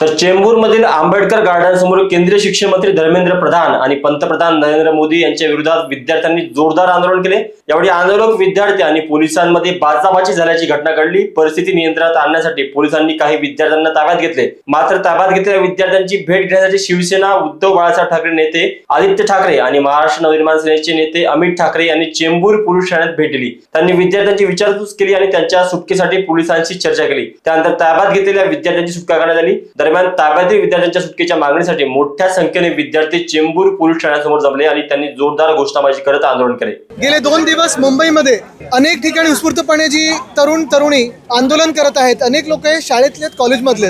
तर चेंबूरमधील आंबेडकर गार्डन समोर केंद्रीय शिक्षण मंत्री धर्मेंद्र प्रधान आणि पंतप्रधान नरेंद्र मोदी यांच्या विरोधात विद्यार्थ्यांनी जोरदार आंदोलन केले। यावेळी आंदोलक विद्यार्थी आणि पोलिसांमध्ये बाचाबाची झाल्याची घटना घडली। परिस्थिती नियंत्रणात आणण्यासाठी पोलिसांनी काही विद्यार्थ्यांना ताब्यात घेतले। मात्र ताब्यात घेतलेल्या विद्यार्थ्यांची भेट घेण्यासाठी शिवसेना उद्धव बाळासाहेब ठाकरे नेते आदित्य ठाकरे आणि महाराष्ट्र नवनिर्माण सेनेचे नेते अमित ठाकरे यांनी चेंबूर पोलीस ठाण्यात भेट दिली। त्यांनी विद्यार्थ्यांची विचारपूस केली आणि त्यांच्या सुटकेसाठी पोलिसांशी चर्चा केली। त्यानंतर ताब्यात घेतलेल्या विद्यार्थ्यांची सुटका करण्यात आली। दरम्यान ताब्यातील विद्यार्थ्यांच्या सुटकेच्या मागणीसाठी मोठ्या संख्येने विद्यार्थी चेंबूर पोलीस ठाण्यासमोर जमले आणि त्यांनी जोरदार घोषणाबाजी करत आंदोलन केले। गेले 2 दिवस मुंबईमध्ये अनेक ठिकाणी उत्स्फूर्तपणे जी तरुणी आंदोलन करत आहेत। अनेक लोक शाळेतले कॉलेजमधले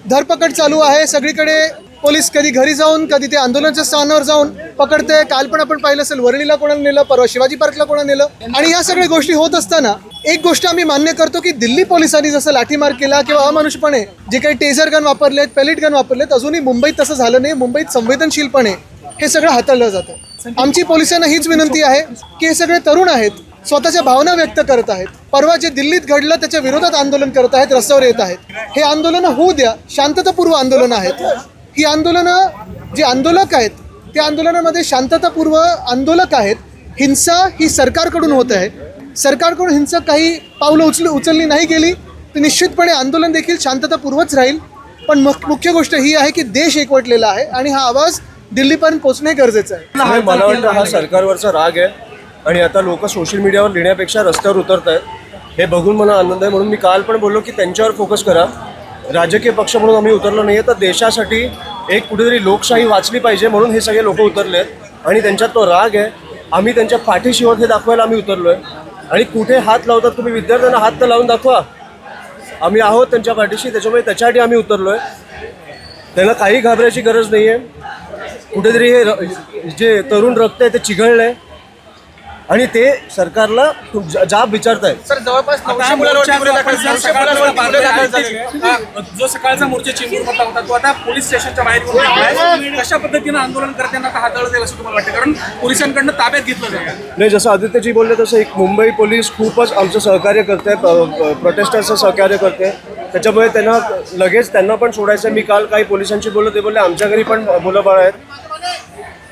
धरपकड चालू आहे। सगळीकडे पोलीस कधी घरी जाऊन कधी ते आंदोलनाच्या स्थानावर जाऊन पकडते। काल पण आपण पाहिलं असेल वरळीला कोणाला नेलं, परवा शिवाजी पार्कला कोणाला नेलं। आणि या सगळ्या गोष्टी होत असताना एक गोष्ट आम्ही मान्य करतो की दिल्ली पोलिसांनी जसं लाठीमार केला किंवा अमानुषपणे जे काही टेझर गन वापरलेत, पेलेट गन वापरलेत, अजूनही मुंबईत तसं झालं नाही। मुंबईत संवेदनशीलपणे हे सगळं हाताळलं जातं। आमची पोलिसांना हीच विनंती आहे की हे सगळे तरुण आहेत, स्वतःच्या भावना व्यक्त करत आहेत। परवा जे दिल्लीत घडलं त्याच्या विरोधात आंदोलन करत आहेत, रस्त्यावर येत आहेत। हे आंदोलन होऊ द्या, शांततापूर्व आंदोलन आहेत। ही आंदोलनं जे आंदोलक आहेत त्या आंदोलनामध्ये शांततापूर्व आंदोलक आहेत। हिंसा ही सरकारकडून होत आहे। सरकारकडून हिंसा काही पावलं उचलली नाही गेली तर निश्चितपणे आंदोलन देखील शांततापूर्वच राहील। पण मुख्य गोष्ट ही आहे की देश एकवटलेला आहे आणि हा आवाज दिल्लीपर्यंत पोहोचणे गरजेचं आहे। मला वाटतं हा सरकारवरचा राग आहे आणि आता लोक सोशल मीडियावर लिहिण्यापेक्षा रस्त्यावर उतरत आहेत। हे बघून मला आनंद आहे। म्हणून मी काल पण बोललो की त्यांच्यावर फोकस करा। राजकीय पक्ष म्हणून आम्ही उतरलो नाही आहे, तर देशासाठी एक कुठेतरी लोकशाही वाचली पाहिजे म्हणून हे सगळे लोक उतरले आहेत आणि त्यांच्यात तो राग आहे। आम्ही त्यांच्या पाठीशीवर हे दाखवायला आम्ही उतरलो आहे। आणि कुठे हात लावतात तुम्ही विद्यार्थ्यांना हात तर लावून दाखवा। आम्ही आहोत त्यांच्या पाठीशी, त्याच्यामुळे त्याच्यासाठी आम्ही उतरलो आहे। त्यांना काही घाबरायची गरज नाही आहे। कुठेतरी हे जे तरुण रक्त आहे ते चिघळलं आहे आणि ते सरकारला जाब विचारत आहेत। सर जवळपास 900 जो सकाळचा मोर्चा चेंबूरमधला होता तो आता पोलीस स्टेशनच्या बाहेर येऊन कशा पद्धतीनं आंदोलन करताना हाताळलं जाईल असं तुम्हाला वाटतं? कारण पोलिसांकडनं ताब्यात घेतलं जाईल नाही, जसं आदित्यजी बोलले तसं एक मुंबई पोलीस खूपच आमचं सहकार्य करते, प्रोटेस्टर्सचं सहकार्य करते। त्याच्यामुळे त्यांना लगेच त्यांना पण सोडायचं। मी काल काही पोलिसांशी बोललो, ते बोलले आमच्या घरी पण मुलं बाळ आहेत,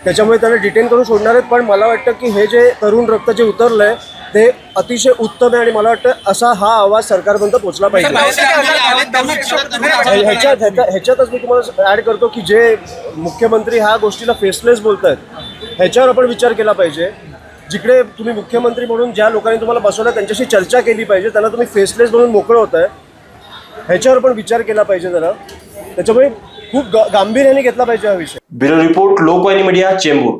त्याच्यामुळे त्यांना डिटेन करून सोडणार आहेत। पण मला वाटतं की हे जे तरुण रक्त जे उतरलं आहे ते अतिशय उत्तम आहे आणि मला वाटतं असा हा आवाज सरकारपर्यंत पोहोचला पाहिजे। ह्याच्यातच मी तुम्हाला ॲड करतो की जे मुख्यमंत्री ह्या गोष्टीला फेसलेस बोलत आहेत ह्याच्यावर आपण विचार केला पाहिजे। जिकडे तुम्ही मुख्यमंत्री म्हणून ज्या लोकांनी तुम्हाला बसवलं त्यांच्याशी चर्चा केली पाहिजे, त्यांना तुम्ही फेसलेस म्हणून मोकळं होत आहे, ह्याच्यावर पण विचार केला पाहिजे जरा। त्याच्यामुळे खूप गांभीर्याने घेतला पाहिजे हा विषय। Bureau report, Lokvahini media, Chembur.